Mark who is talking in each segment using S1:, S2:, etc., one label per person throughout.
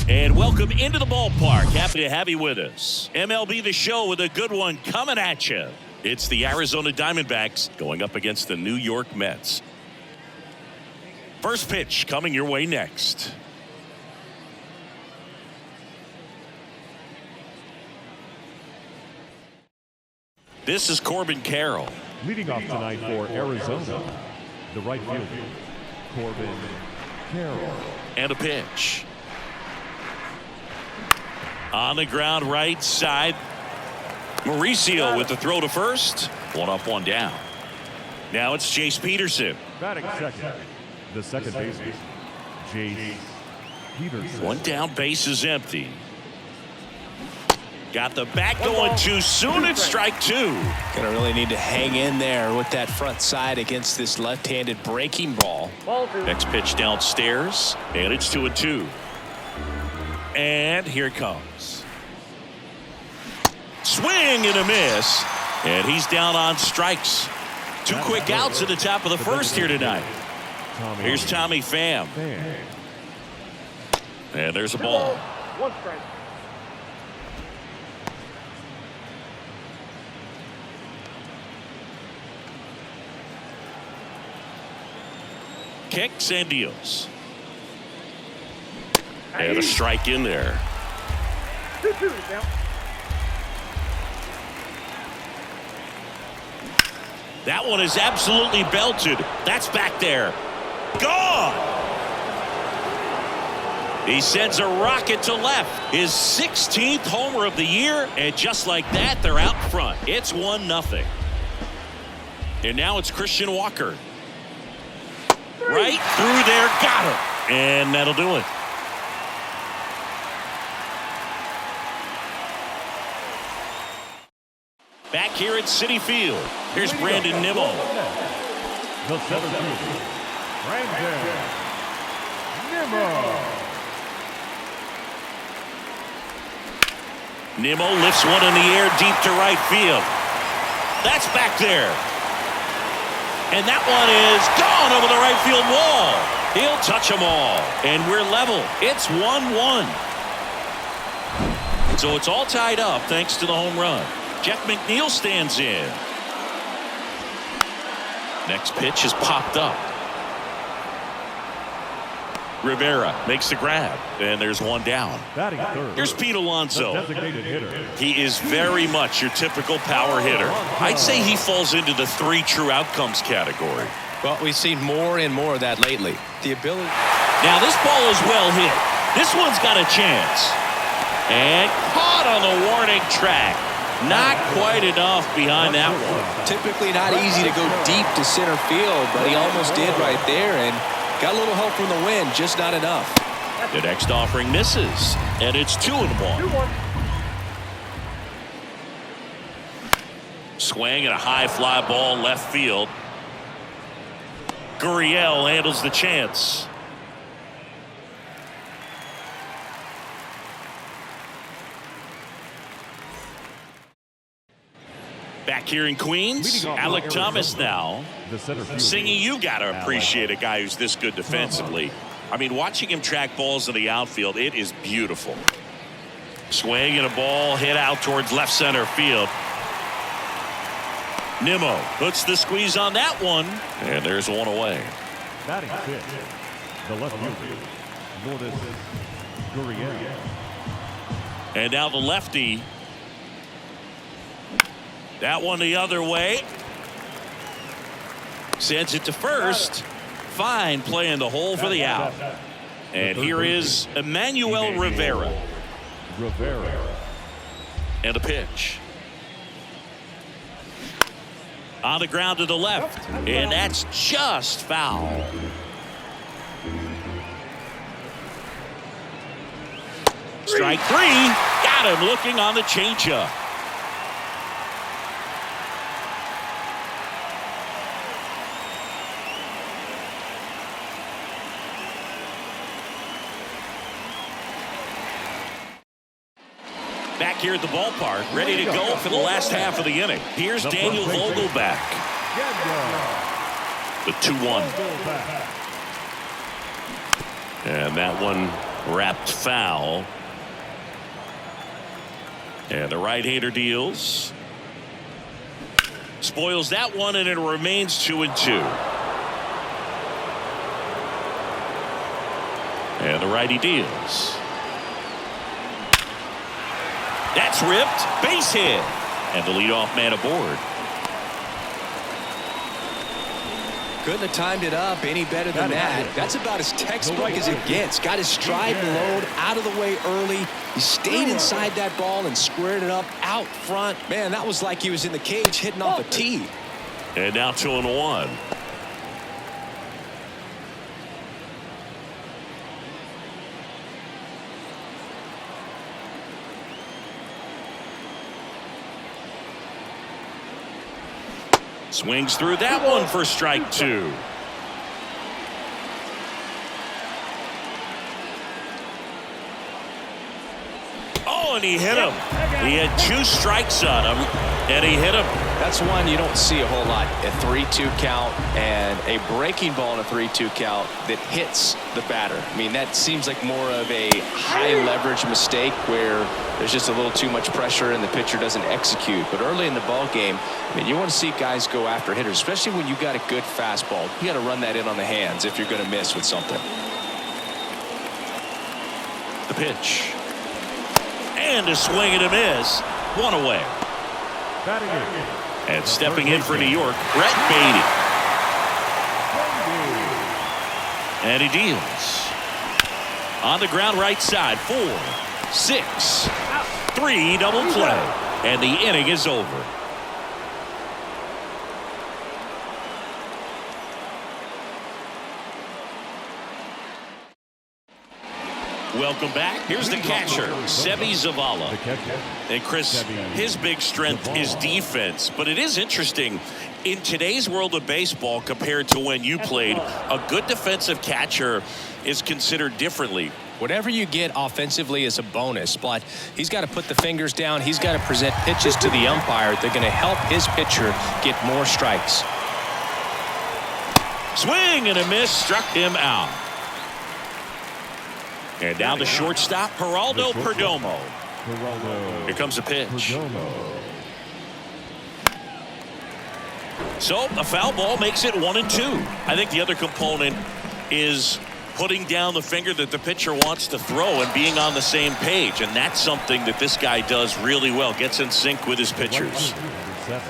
S1: And welcome into the ballpark. Happy to have you with us. MLB The Show with a good one coming at you. It's the Arizona Diamondbacks going up against the New York Mets. First pitch coming your way next. This is Corbin Carroll.
S2: Leading off tonight for Arizona, the right fielder, Corbin Carroll.
S1: And a pitch. On the ground right side. Mauricio with the throw to first. One up, one down. Now it's Jace Peterson.
S2: Batting second, the second baseman, Jace Peterson.
S1: One down, base is empty. Got the bat going too soon. It's strike two.
S3: Gonna really need to hang in there with that front side against this left-handed breaking ball.
S1: Next pitch downstairs, and it's 2-2. And here it comes. Swing and a miss, and he's down on strikes. Two quick outs at the top of the first here tonight. Here's Tommy Pham. And there's a ball.
S4: One strike.
S1: Kicks and deals. And a strike in there.
S4: 2-2 now.
S1: That one is absolutely belted. That's back there. Gone. He sends a rocket to left. His 16th homer of the year. And just like that, they're out front. It's 1-0. And now it's Christian Walker. Right through there. Got him. And that'll do it. Back here at Citi Field. Here's Brandon Nimmo.
S2: The seventh fielder, Brandon Nimmo.
S1: Nimmo lifts one in the air deep to right field. That's back there. And that one is gone over the right field wall. He'll touch them all. And we're level. It's 1-1. So it's all tied up thanks to the home run. Jeff McNeil stands in. Next pitch is popped up. Rivera makes the grab, and there's one down.
S2: Batting third.
S1: Here's Pete Alonso.
S2: The designated hitter.
S1: He is very much your typical power hitter. I'd say he falls into the 3 true outcomes category.
S3: Well, we've seen more and more of that lately. The ability.
S1: Now this ball is well hit. This one's got a chance. And caught on the warning track. Not quite enough behind that one.
S3: Typically not easy to go deep to center field, but he almost did right there and got a little help from the wind, just not enough.
S1: The next offering misses, and it's 2-1.
S4: 2-1.
S1: Swing and a high fly ball left field. Gurriel handles the chance. Back here in Queens, Alek Thomas now
S2: The center fielder,
S1: singing, you got to appreciate a guy who's this good defensively. I mean, watching him track balls in the outfield, it is beautiful. Swing and a ball hit out towards left center field. Nimmo puts the squeeze on that one, and there's one away.
S2: Batting fifth, the left fielder, Gurriel.
S1: And now the lefty. That one the other way. Sends it to first. Fine play in the hole for the out. And here is Emmanuel Rivera. And a pitch. On the ground to the left. And that's just foul. Strike 3. Got him looking on the changeup. Back here at the ballpark, ready to go for the last half of the inning. Here's Daniel Vogelbach. The 2-1. And that one Wrapped foul. And the right-hander deals. Spoils that one, and it remains 2-2. And the righty deals. That's ripped. Base hit. And the leadoff man aboard.
S3: Couldn't have timed it up any better than that. That's about as textbook as it gets. Got his stride load out of the way early. He stayed inside that ball and squared it up out front. Man, that was like he was in the cage hitting off a tee.
S1: And now 2-1. Swings through that one for strike 2. Oh, and he hit him. He had 2 strikes on him, and he hit him.
S3: That's one you don't see a whole lot. A 3-2 count and a breaking ball in a 3-2 count that hits the batter. I mean, that seems like more of a high leverage mistake where there's just a little too much pressure and the pitcher doesn't execute. But early in the ball game, I mean, you want to see guys go after hitters, especially when you got a good fastball. You got to run that in on the hands if you're going to miss with something.
S1: The pitch. And a swing and a miss. 1 away. And stepping in for New York, Brett Beatty. And he deals. On the ground right side, 4, 6, 3 double play. And the inning is over. Welcome back. Here's the catcher, Sebi Zavala. And Chris, his big strength is defense, but it is interesting in today's world of baseball compared to when you played, a good defensive catcher is considered differently.
S3: Whatever you get offensively is a bonus, but he's got to put the fingers down. He's got to present pitches to the umpire. They're going to help his pitcher get more strikes.
S1: Swing and a miss, struck him out. And now the shortstop, Geraldo Perdomo. Here comes a pitch. So a foul ball makes it 1-2. I think the other component is putting down the finger that the pitcher wants to throw and being on the same page. And that's something that this guy does really well. Gets in sync with his pitchers.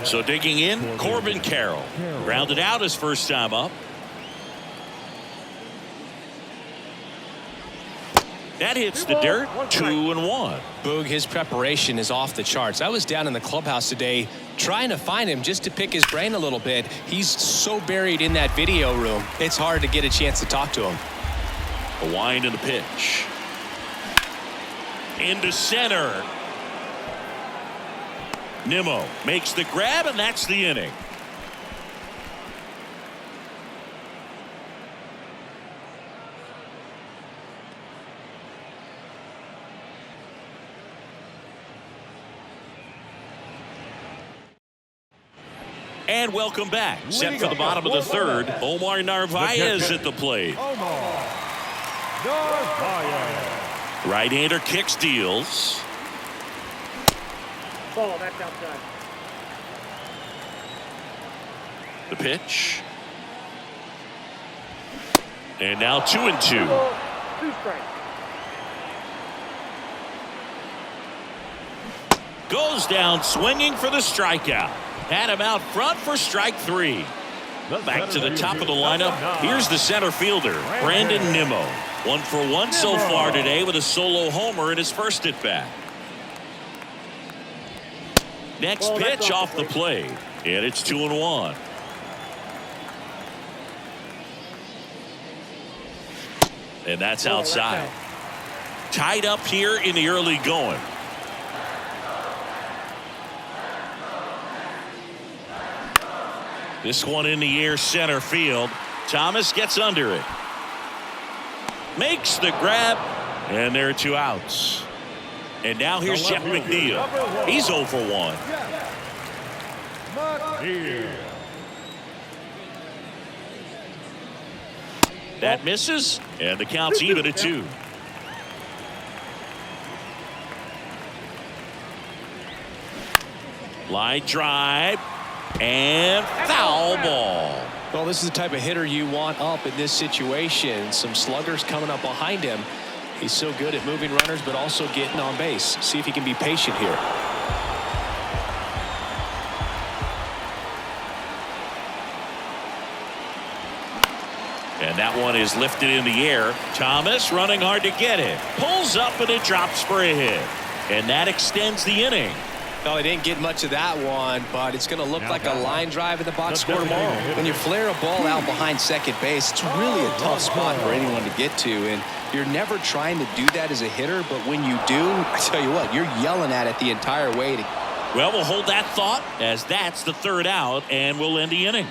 S1: So digging in, Corbin Carroll. Grounded out his first time up. That hits the dirt. 2-1.
S3: Boog, his preparation is off the charts. I was down in the clubhouse today trying to find him just to pick his brain a little bit. He's so buried in that video room, it's hard to get a chance to talk to him.
S1: A wind in the pitch. Into center. Nimmo makes the grab, and that's the inning. And welcome back. Set for the bottom of the third. Omar Narvaez at the plate.
S2: Omar Narvaez.
S1: Right-hander kicks, deals.
S4: Ball, that's outside.
S1: The pitch. And now 2-2.
S4: 2 strikes.
S1: Goes down swinging for the strikeout. Had him out front for strike 3. Back to the top of the lineup. Here's the center fielder, Brandon Nimmo. 1 for 1 so far today with a solo homer in his first at bat. Next pitch off the plate, and it's 2-1. And that's outside. Tied up here in the early going. This one in the air, center field. Thomas gets under it. Makes the grab, and there are 2 outs. And now here's Jeff McNeil. He's 0 for 1. That misses, and the count's even at 2. Line drive. And foul ball.
S3: Well, this is the type of hitter you want up in this situation. Some sluggers coming up behind him. He's so good at moving runners, but also getting on base. See if he can be patient here.
S1: And that one is lifted in the air. Thomas running hard to get it. Pulls up and it drops for a hit. And that extends the inning.
S3: Well, he didn't get much of that one, but it's going to look like a line drive in the box score tomorrow. When you flare a ball out behind second base, it's really a tough spot for anyone to get to, and you're never trying to do that as a hitter, but when you do, I tell you what, you're yelling at it the entire way.
S1: Well, we'll hold that thought as that's the third out, and we'll end the inning.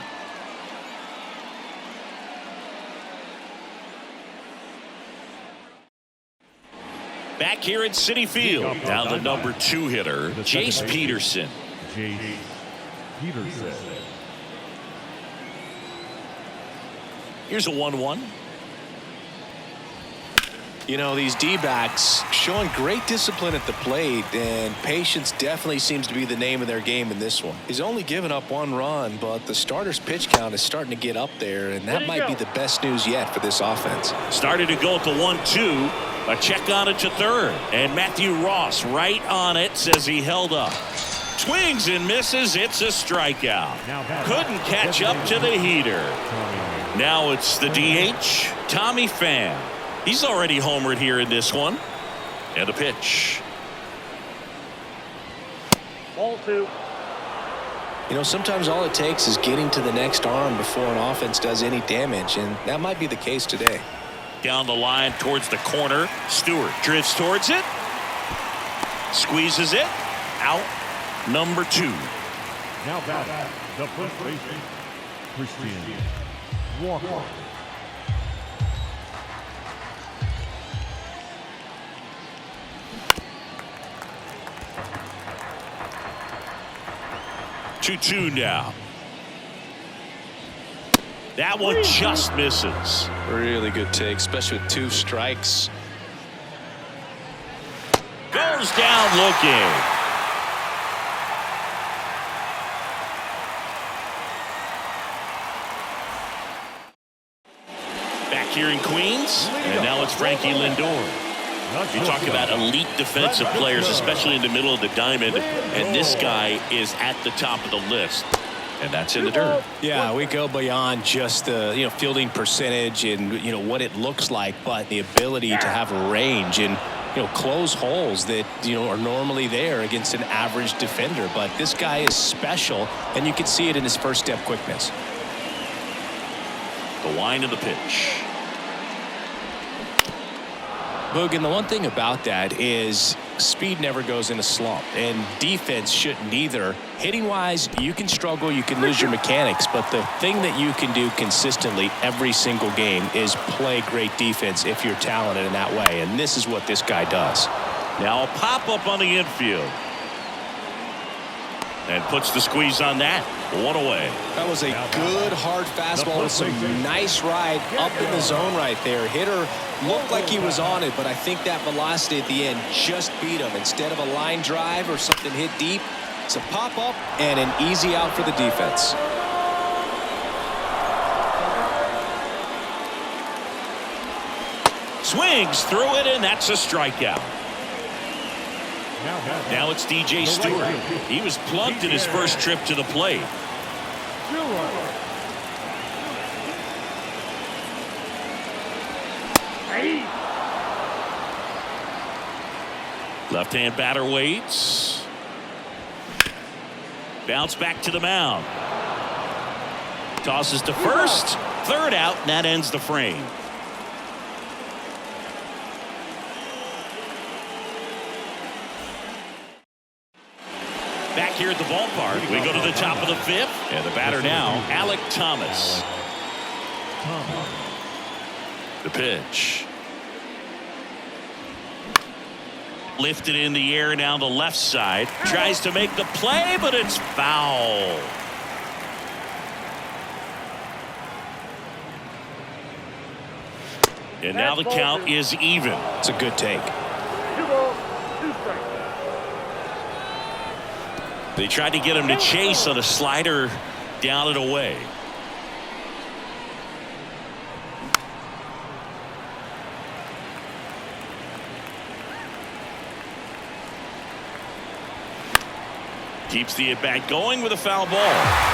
S1: Back here at Citi Field, now the number 2 hitter, Jace Peterson.
S2: Jace Peterson.
S1: Here's a 1-1.
S3: You know, these D-backs showing great discipline at the plate, and patience definitely seems to be the name of their game in this one. He's only given up 1 run, but the starter's pitch count is starting to get up there, and that might be the best news yet for this offense.
S1: Started to go at the 1-2. A check on it to third, and Matthew Ross right on it, says he held up. Swings and misses. It's a strikeout. Couldn't catch up to the heater. Now it's the DH, Tommy Pham. He's already homered here in this one. And a pitch.
S4: Ball 2.
S3: You know, sometimes all it takes is getting to the next arm before an offense does any damage, and that might be the case today.
S1: Down the line towards the corner. Stewart drifts towards it. Squeezes it. Out. Number 2.
S2: Now batting, the first baseman, Christian Walker.
S1: Two now. That one just misses.
S3: Really good take, especially with 2 strikes.
S1: Goes down looking. Back here in Queens, and now it's Frankie Lindor. You talk about elite defensive players, especially in the middle of the diamond, and this guy is at the top of the list. And that's in the dirt.
S3: Yeah, we go beyond just the fielding percentage and what it looks like, but the ability to have range and close holes that are normally there against an average defender. But this guy is special, and you can see it in his first step quickness.
S1: The wind of the pitch.
S3: Boog, and the one thing about that is speed never goes in a slump, and defense shouldn't either. Hitting-wise, you can struggle, you can lose your mechanics, but the thing that you can do consistently every single game is play great defense if you're talented in that way, and this is what this guy does.
S1: Now a pop-up on the infield. And puts the squeeze on that. 1 away.
S3: That was a good hard fastball with some nice ride up in the zone right there. Hitter looked like he was on it, but I think that velocity at the end just beat him. Instead of a line drive or something hit deep, it's a pop-up and an easy out for the defense.
S1: Swings through it, and that's a strikeout. Now it's DJ Stewart. He was plugged in his first trip to the plate. Left-hand batter waits. Bounce back to the mound. Tosses to first. Third out, and that ends the frame. Back here at the ballpark, we go to the top of the 5th, and the batter now, Alek Thomas. The pitch. Lifted in the air down the left side. Tries to make the play, but it's foul. And now the count is even.
S3: It's a good take.
S4: 2 balls, 2 strikes.
S1: They tried to get him to chase on a slider down and away. Keeps the at-bat going with a foul ball.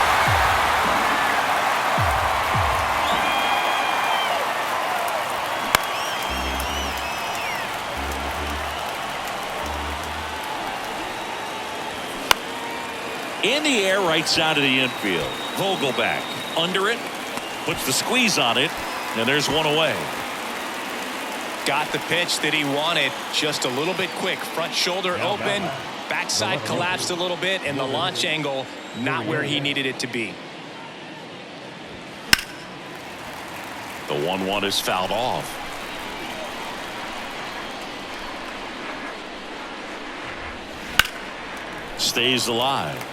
S1: In the air, right side of the infield. Vogelback under it, puts the squeeze on it, and there's one away.
S3: Got the pitch that he wanted, just a little bit quick. Front shoulder open, backside collapsed a little bit, and the launch angle not where he needed it to be.
S1: The 1-1 is fouled off. Stays alive.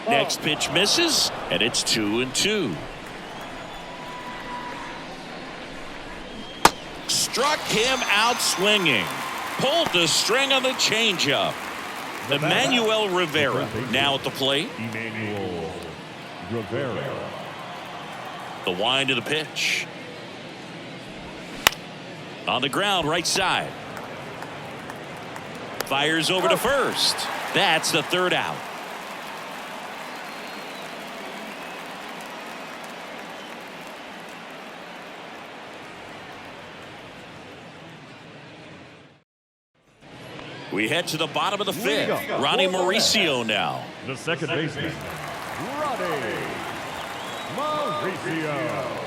S1: Next pitch misses, and it's 2-2. Struck him out swinging. Pulled the string on the changeup. Emmanuel Rivera now at the plate.
S2: Emmanuel Rivera.
S1: The wind of the pitch. On the ground, right side. Fires over to first. That's the third out. We head to the bottom of the fifth. Ronnie Mauricio now.
S2: The second baseman, Ronnie Mauricio.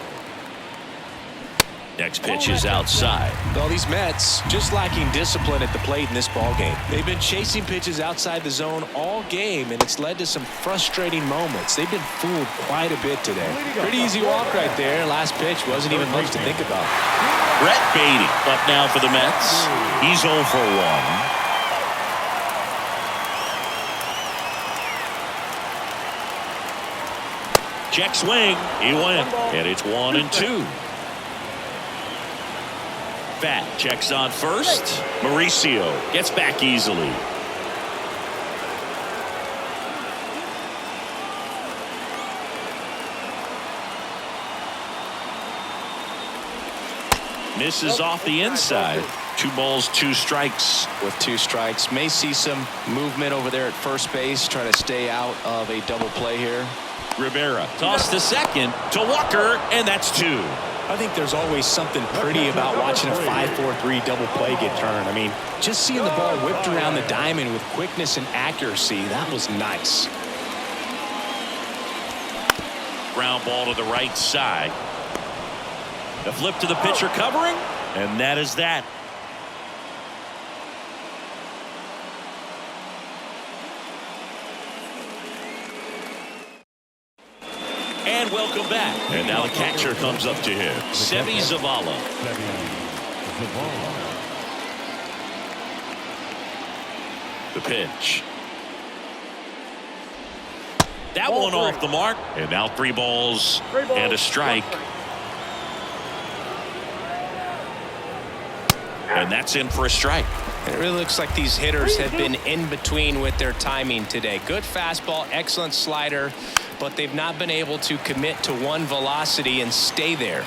S1: Next pitch is outside.
S3: Well, these Mets just lacking discipline at the plate in this ball game. They've been chasing pitches outside the zone all game, and it's led to some frustrating moments. They've been fooled quite a bit today. Pretty easy walk right there. Last pitch wasn't even much to think about.
S1: Brett Beatty up now for the Mets. He's 0 for 1. Check swing. He went. And it's 1-2. Bat checks on first. Mauricio gets back easily. Misses off the inside. 2 balls, 2 strikes.
S3: With 2 strikes, may see some movement over there at first base, trying to stay out of a double play here.
S1: Rivera tossed to second to Walker, and that's 2.
S3: I think there's always something pretty about watching a 5-4-3 double play get turned. I mean, just seeing the ball whipped around the diamond with quickness and accuracy, that was nice.
S1: Ground ball to the right side. The flip to the pitcher covering, and that is that. And welcome back. And now the catcher comes up to him. Seby Zavala. The pitch. That one off the mark. And now 3 balls and a strike. And that's in for a strike.
S3: And it really looks like these hitters have been in between with their timing today. Good fastball, excellent slider, but they've not been able to commit to one velocity and stay there.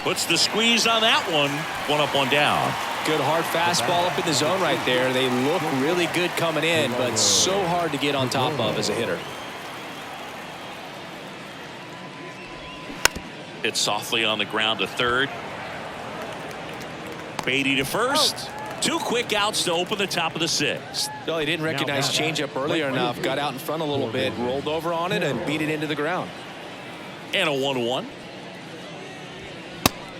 S1: Puts the squeeze on that one. 1 up, 1 down.
S3: Good hard fastball up in the zone right there. They look really good coming in, but so hard to get on top of as a hitter.
S1: Hit softly on the ground to third. Beatty to first. 2 quick outs to open the top of the 6th.
S3: Well, he didn't recognize changeup earlier enough. Got out in front a little bit, rolled over on it, and beat it into the ground.
S1: And a 1-1.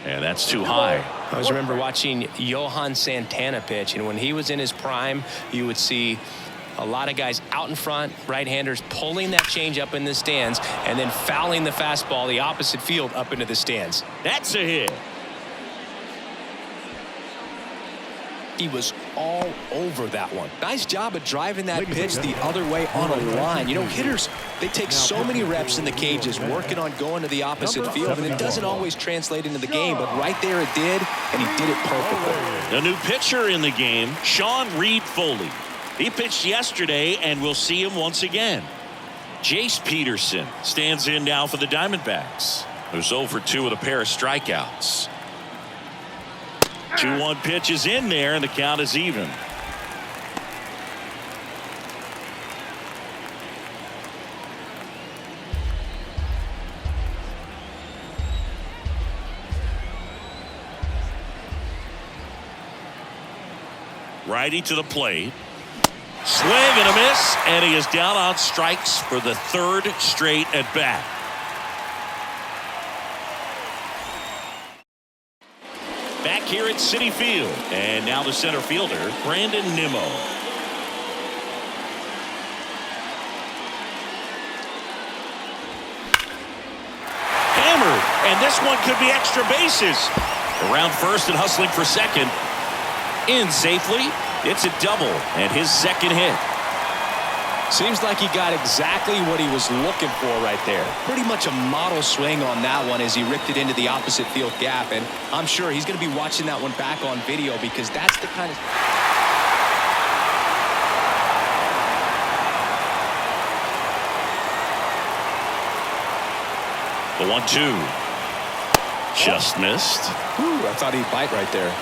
S1: And that's too high.
S3: I always remember watching Johan Santana pitch, and when he was in his prime, you would see a lot of guys out in front, right-handers pulling that changeup in the stands, and then fouling the fastball the opposite field up into the stands.
S1: That's a hit.
S3: He was all over that one. Nice job of driving that pitch the other way on a line. You know, hitters, they take so many reps in the cages working on going to the opposite field, and it doesn't always translate into the game, but right there it did, and he did it perfectly.
S1: The new pitcher in the game, Sean Reed Foley. He pitched yesterday, and we'll see him once again. Jace Peterson stands in now for the Diamondbacks, who's 0 for 2 with a pair of strikeouts. 2-1 pitch is in there, and the count is even. Righty to the plate. Swing and a miss, and he is down on strikes for the 3rd straight at bat. Back here at Citi Field, and now the center fielder, Brandon Nimmo. Hammered, and this one could be extra bases. Around first and hustling for second. In safely. It's a double and his 2nd hit.
S3: Seems like he got exactly what he was looking for right there. Pretty much a model swing on that one as he ripped it into the opposite field gap, and I'm sure he's going to be watching that one back on video because that's the kind of...
S1: The 1-2. Just missed.
S3: Ooh, I thought he'd bite right there.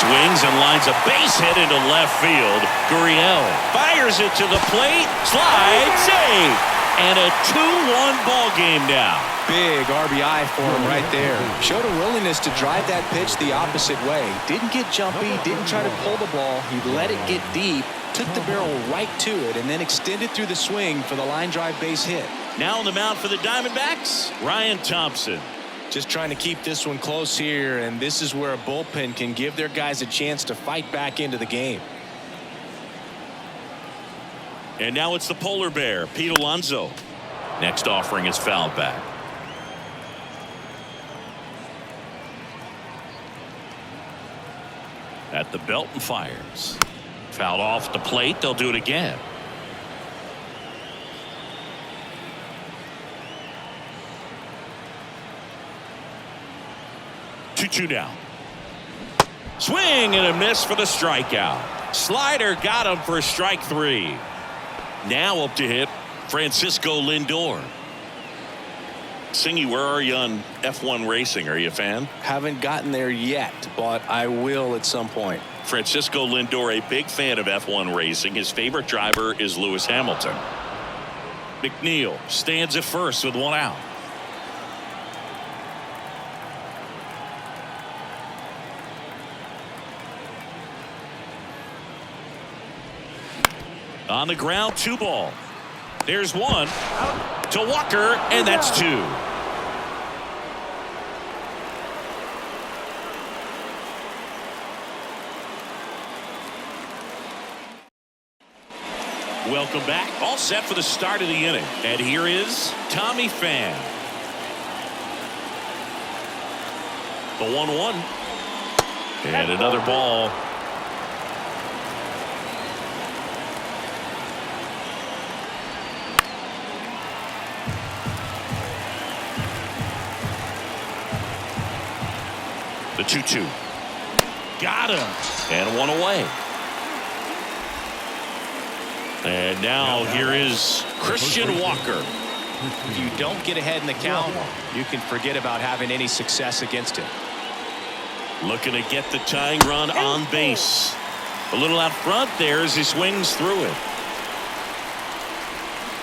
S1: Swings and lines a base hit into left field. Gurriel fires it to the plate. Slide, save. And a 2-1 ball game now.
S3: Big RBI for him right there. Showed a willingness to drive that pitch the opposite way. Didn't get jumpy, didn't try to pull the ball. He let it get deep, took the barrel right to it, and then extended through the swing for the line drive base hit.
S1: Now on the mound for the Diamondbacks, Ryan Thompson.
S3: Just trying to keep this one close here, and this is where a bullpen can give their guys a chance to fight back into the game.
S1: And now it's the polar bear, Pete Alonso. Next offering is fouled back. At the belt and fires. Fouled off the plate. They'll do it again. Two down. Swing and a miss for the strikeout. Slider got him for strike 3. Now up to hit Francisco Lindor. Singy, where are you on F1 racing? Are you a fan?
S3: Haven't gotten there yet, but I will at some point.
S1: Francisco Lindor, a big fan of F1 racing. His favorite driver is Lewis Hamilton. McNeil stands at first with 1 out. On the ground, 2 ball. There's 1 to Walker, and that's 2. Welcome back. All set for the start of the inning. And here is Tommy Pham. The 1-1. And another ball. The 2-2. Got him. And 1 away. And now here is Christian Walker.
S3: If you don't get ahead in the count, you can forget about having any success against him.
S1: Looking to get the tying run on base. A little out front there as he swings through it.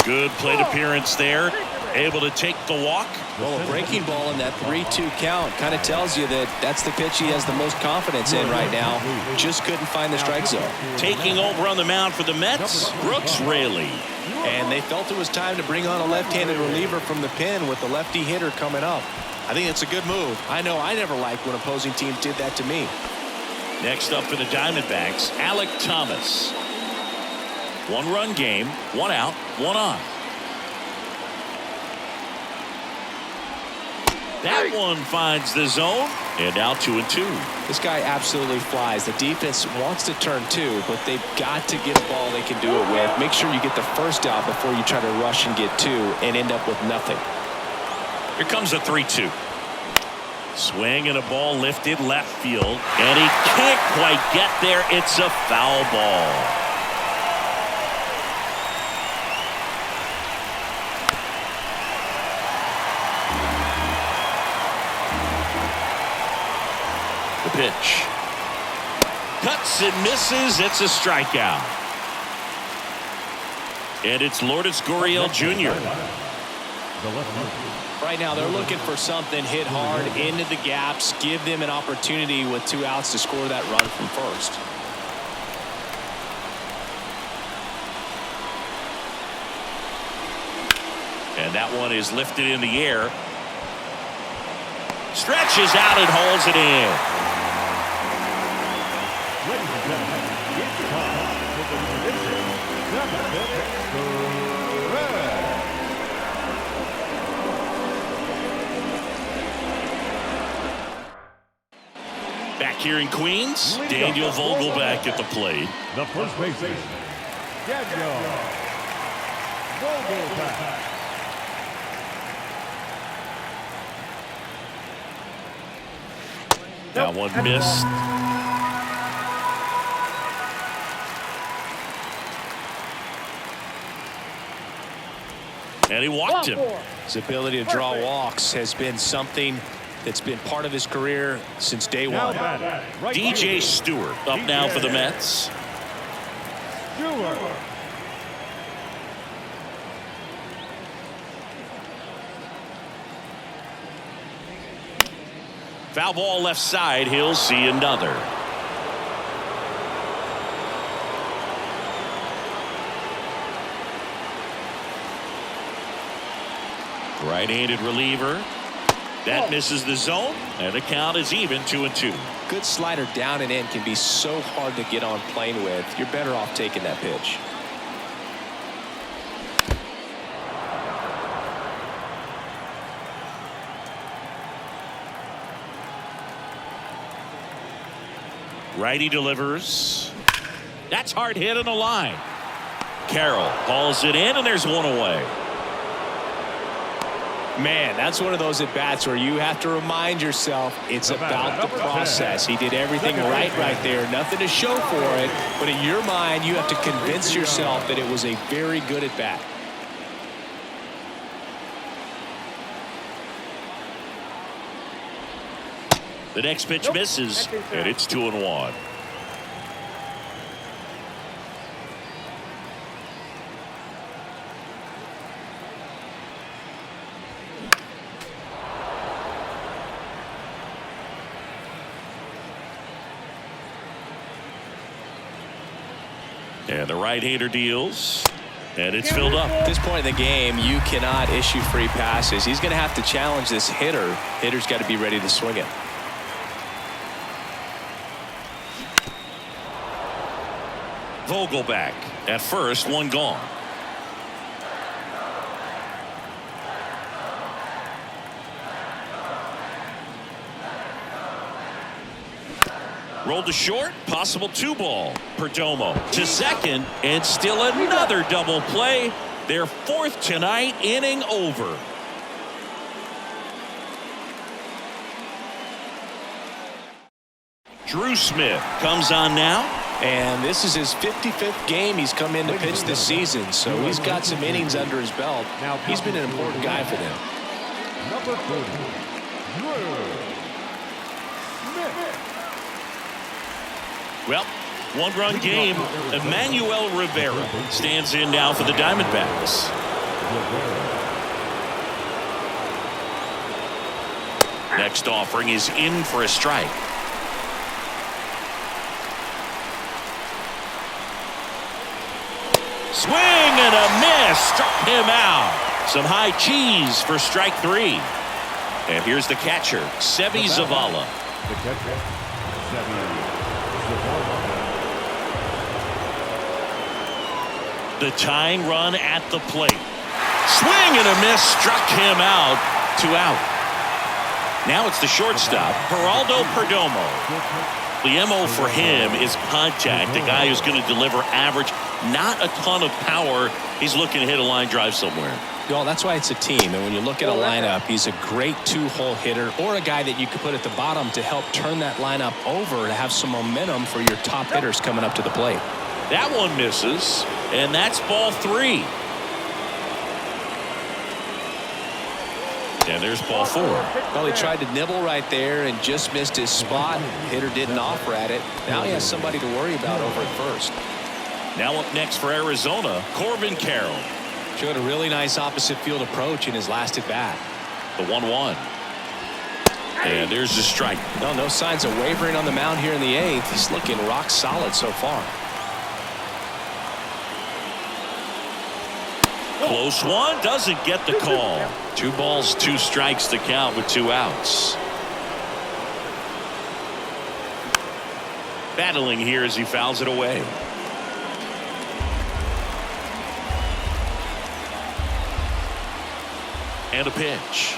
S1: Good plate appearance there. Able to take the walk.
S3: Well, a breaking ball in that 3-2 count kind of tells you that that's the pitch he has the most confidence in right now. Just couldn't find the strike zone.
S1: Taking over on the mound for the Mets, Brooks Raley.
S3: And they felt it was time to bring on a left-handed reliever from the pen with the lefty hitter coming up. I think it's a good move. I know I never liked when opposing teams did that to me.
S1: Next up for the Diamondbacks, Alek Thomas. 1-run game, 1 out, 1 on. That one finds the zone, and now 2-2.
S3: This guy absolutely flies. The defense wants to turn two, but they've got to get a ball they can do it with. Make sure you get the first out before you try to rush and get two and end up with nothing.
S1: Here comes a 3-2. Swing and a ball lifted left field, and he can't quite get there. It's a foul ball. The pitch. Cuts and misses. It's a strikeout. And it's Lourdes Gurriel Jr.
S2: The left fielder.
S3: Right now, they're looking for something, hit hard into the gaps, give them an opportunity with 2 outs to score that run from first.
S1: And that one is lifted in the air. Stretches out and holds it in.
S2: Ladies and gentlemen, it's time for the tradition.
S1: Back here in Queens, Daniel Vogelback at the plate.
S2: The first baseman, Daniel Vogelback.
S1: That one missed. And he walked him.
S3: His ability to draw walks has been something that's been part of his career since day one.
S1: DJ Stewart up now for the Mets.
S2: Stewart.
S1: Foul ball left side. He'll see another. Right-handed reliever. That misses the zone, and the count is even 2-2.
S3: Good slider down and in can be so hard to get on plane with. You're better off taking that pitch.
S1: Righty delivers. That's hard hit on the line. Carroll hauls it in, and there's one away.
S3: Man, that's one of those at-bats where you have to remind yourself it's about the process. He did everything right there. Nothing to show for it, but in your mind, you have to convince yourself that it was a very good at-bat.
S1: The next pitch misses, and it's 2-1. And the right-hander deals, and it's filled up.
S3: At this point in the game, you cannot issue free passes. He's going to have to challenge this hitter. Hitter's got to be ready to swing it.
S1: Vogelback at first, one gone. Rolled to short, possible 2-ball. Perdomo to second, and still another double play. Their 4th tonight, inning over. Drew Smith comes on now.
S3: And this is his 55th game he's come in to pitch this season, so he's got some innings under his belt. He's been an important guy for them.
S2: Number 40, Drew Smith.
S1: Well, one-run game. Emmanuel Rivera stands in now for the Diamondbacks. Next offering is in for a strike. Swing and a miss. Struck him out. Some high cheese for strike 3. And here's the catcher, Sevi Zavala.
S2: The catcher, Sevi Zavala.
S1: The tying run at the plate. Swing and a miss. Struck him out. 2 out. Now it's the shortstop, Geraldo Perdomo. The MO for him is contact. The guy who's going to deliver average, not a ton of power. He's looking to hit a line drive somewhere.
S3: Well, that's why it's a team. And when you look at a lineup, he's a great two-hole hitter or a guy that you could put at the bottom to help turn that lineup over to have some momentum for your top hitters coming up to the plate.
S1: That one misses, and that's ball 3. And there's ball 4.
S3: Well, he tried to nibble right there and just missed his spot. Hitter didn't offer at it. Now he has somebody to worry about over at first.
S1: Now up next for Arizona, Corbin Carroll.
S3: Showed a really nice opposite field approach in his last at bat.
S1: The 1-1. And there's the strike.
S3: Well, no signs of wavering on the mound here in the 8th. He's looking rock solid so far.
S1: Close one, doesn't get the call. 2 balls, 2 strikes to count with 2 outs. Battling here as he fouls it away. And a pitch.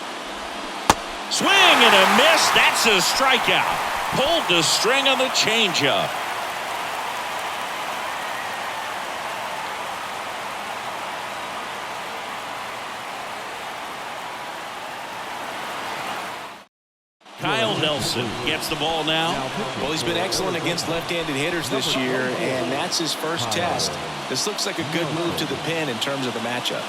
S1: Swing and a miss. That's a strikeout. Pulled the string on the changeup. Kyle Nelson gets the ball now.
S3: Well, he's been excellent against left-handed hitters this year, and that's his first test. This looks like a good move to the pin in terms of the matchup.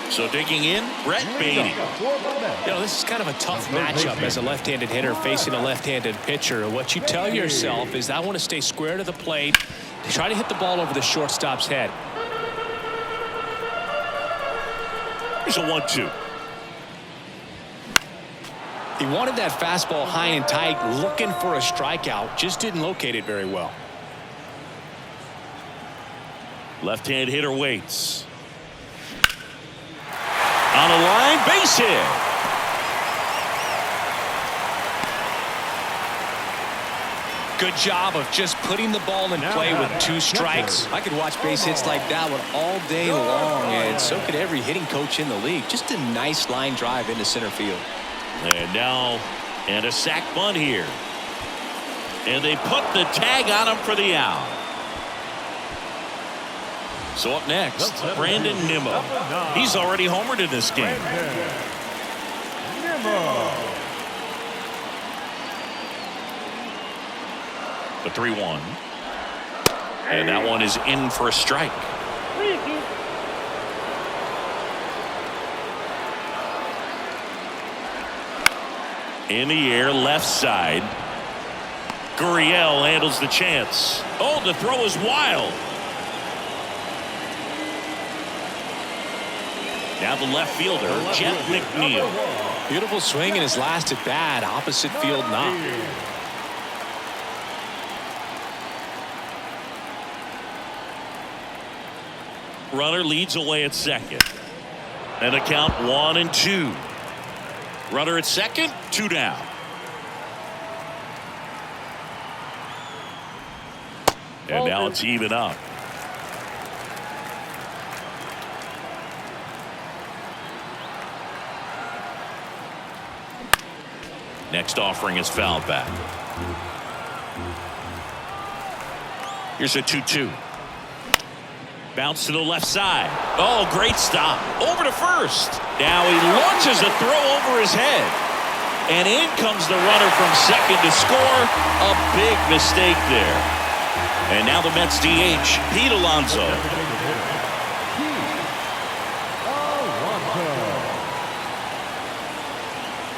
S1: So digging in, Brett Beatty.
S3: You know, this is kind of a tough matchup as a left-handed hitter facing a left-handed pitcher. What you tell yourself is, I want to stay square to the plate, try to hit the ball over the shortstop's head.
S1: Here's a 1-2.
S3: He wanted that fastball high and tight, looking for a strikeout, just didn't locate it very well.
S1: Left-hand hitter waits. On a line, base hit.
S3: Good job of just putting the ball in play with 2 strikes. I could watch base hits like that one all day long, and so could every hitting coach in the league. Just a nice line drive into center field.
S1: And now, and a sac bunt here. And they put the tag on him for the out. So up next, Brandon Nimmo. He's already homered in this game. The 3-1. And that one is in for a strike. In the air, left side. Gurriel handles the chance. Oh, the throw is wild. Now the left fielder, Jeff McNeil.
S3: Beautiful swing in his last at bat, opposite field knock.
S1: Runner leads away at second. And the count 1-2. Runner at second, 2 down. And now it's even up. Next offering is fouled back. Here's a 2-2. Bounce to the left side. Oh, great stop. Over to first. Now he launches a throw over his head. And in comes the runner from second to score. A big mistake there. And now the Mets DH, Pete Alonso.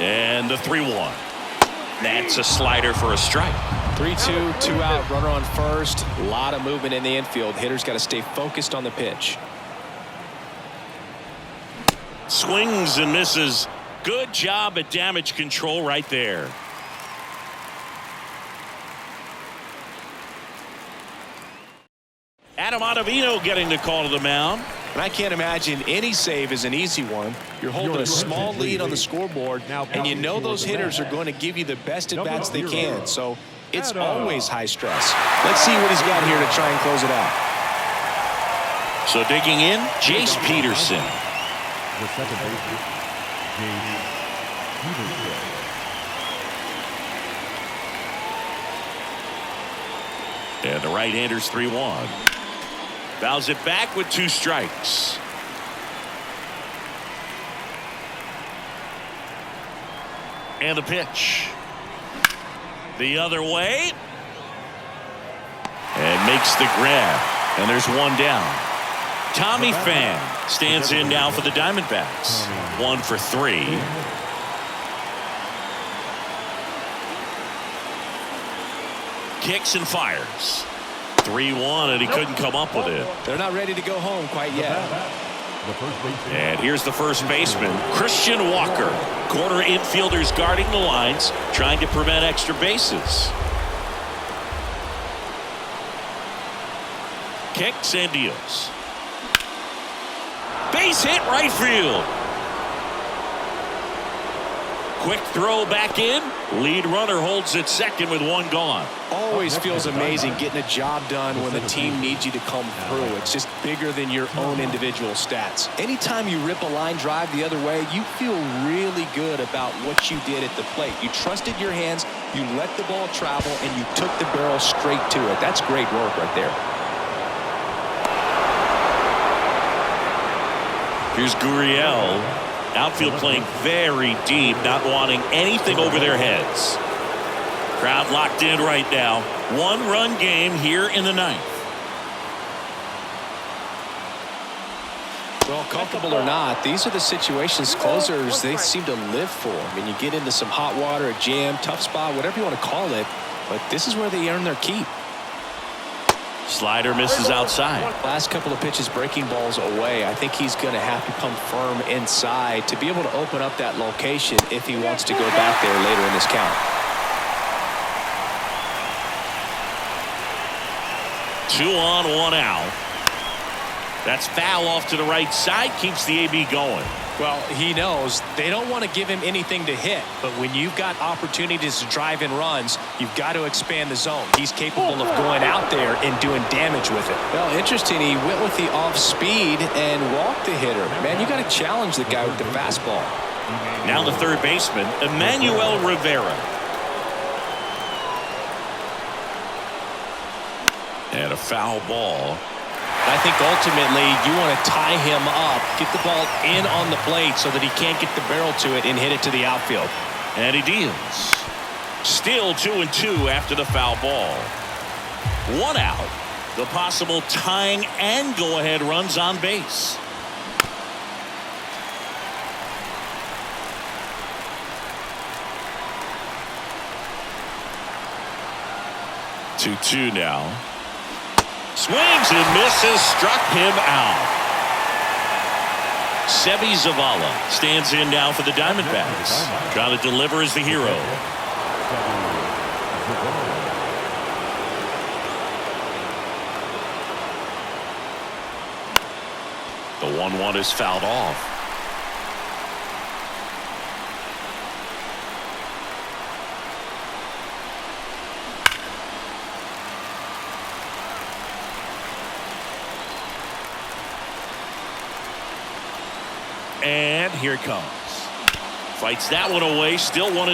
S1: And the 3-1. That's a slider for a strike.
S3: 3-2, 2 out, runner on first. A lot of movement in the infield. Hitters got to stay focused on the pitch.
S1: Swings and misses. Good job at damage control right there. Adam Ottavino getting the call to the mound.
S3: And I can't imagine any save is an easy one. You're holding a small lead on the scoreboard, and you know those hitters are going to give you the best at-bats they can. So it's always high stress. Let's see what he's got here to try and close it out.
S1: So digging in, Jace Peterson.
S2: The second baseman, Jace Peterson.
S1: And the right-hander's 3-1. Fouls it back with 2 strikes. And the pitch. The other way. And makes the grab. And there's 1 down. Tommy Pham stands in now for the Diamondbacks. 1 for 3. Kicks and fires. 3-1, and he couldn't come up with it.
S3: They're not ready to go home quite yet.
S1: And here's the first baseman, Christian Walker. Corner infielders guarding the lines, trying to prevent extra bases. Kicks and deals. Base hit right field. Quick throw back in. Lead runner holds at second with 1 gone.
S3: Always feels amazing getting a job done when the team needs you to come through. It's just bigger than your own individual stats. Anytime you rip a line drive the other way, you feel really good about what you did at the plate. You trusted your hands, you let the ball travel, and you took the barrel straight to it. That's great work right there.
S1: Here's Gurriel. Outfield playing very deep, not wanting anything over their heads. Crowd locked in right now. 1-run game here in the 9th.
S3: Well, comfortable or not, these are the situations closers they seem to live for. I mean, you get into some hot water, a jam, tough spot, whatever you want to call it, but this is where they earn their keep.
S1: Slider misses outside.
S3: Last couple of pitches breaking balls away. I think he's going to have to come firm inside to be able to open up that location if he wants to go back there later in this count.
S1: 2 on, 1 out. That's foul off to the right side, keeps the AB going.
S3: Well, he knows they don't want to give him anything to hit, but when you've got opportunities to drive in runs, you've got to expand the zone. He's capable of going out there and doing damage with it. Well, interesting, he went with the off speed and walked the hitter. Man, you got to challenge the guy with the fastball.
S1: Now the third baseman, Emmanuel Rivera. And a foul ball.
S3: I think ultimately you want to tie him up, get the ball in on the plate so that he can't get the barrel to it and hit it to the outfield.
S1: And he deals. Still 2-2 after the foul ball. 1 out. The possible tying and go-ahead runs on base. Two now. Swings and misses, struck him out. Seby Zavala stands in now for the Diamondbacks. Trying to deliver as the hero. The 1-1 is fouled off. And here it comes. Fights that one away, still 1-2. In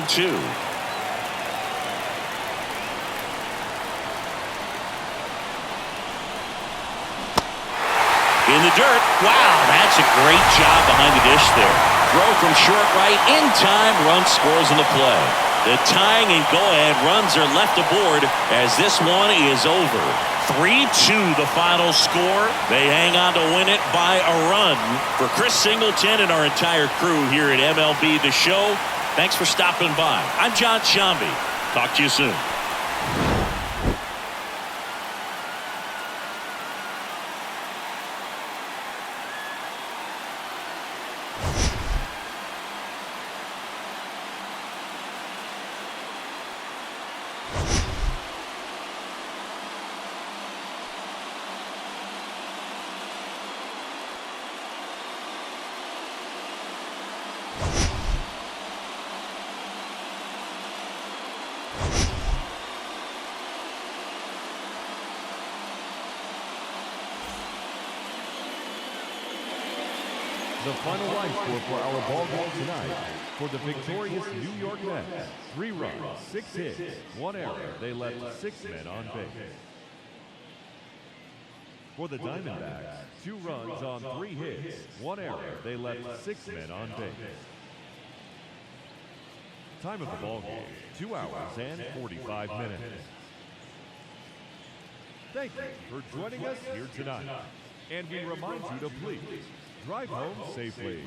S1: the dirt. Wow, that's a great job behind the dish there. Throw from short right, in time, run scores in the play. The tying and go-ahead runs are left aboard as this one is over. 3-2 the final score. They hang on to win it by a run. For Chris Singleton and our entire crew here at MLB The Show, thanks for stopping by. I'm John Shambi. Talk to you soon.
S2: The final line score for our ball game tonight. For the victorious New York Mets, 3 runs, 6 hits, 1 error. They left 6 men on base. For the Diamondbacks, 2 runs on 3 hits, 1 error. They left 6 men on base. Time of the ball game, 2 hours and 45 minutes. Thank you for joining us here tonight. And we remind you to please drive home safely.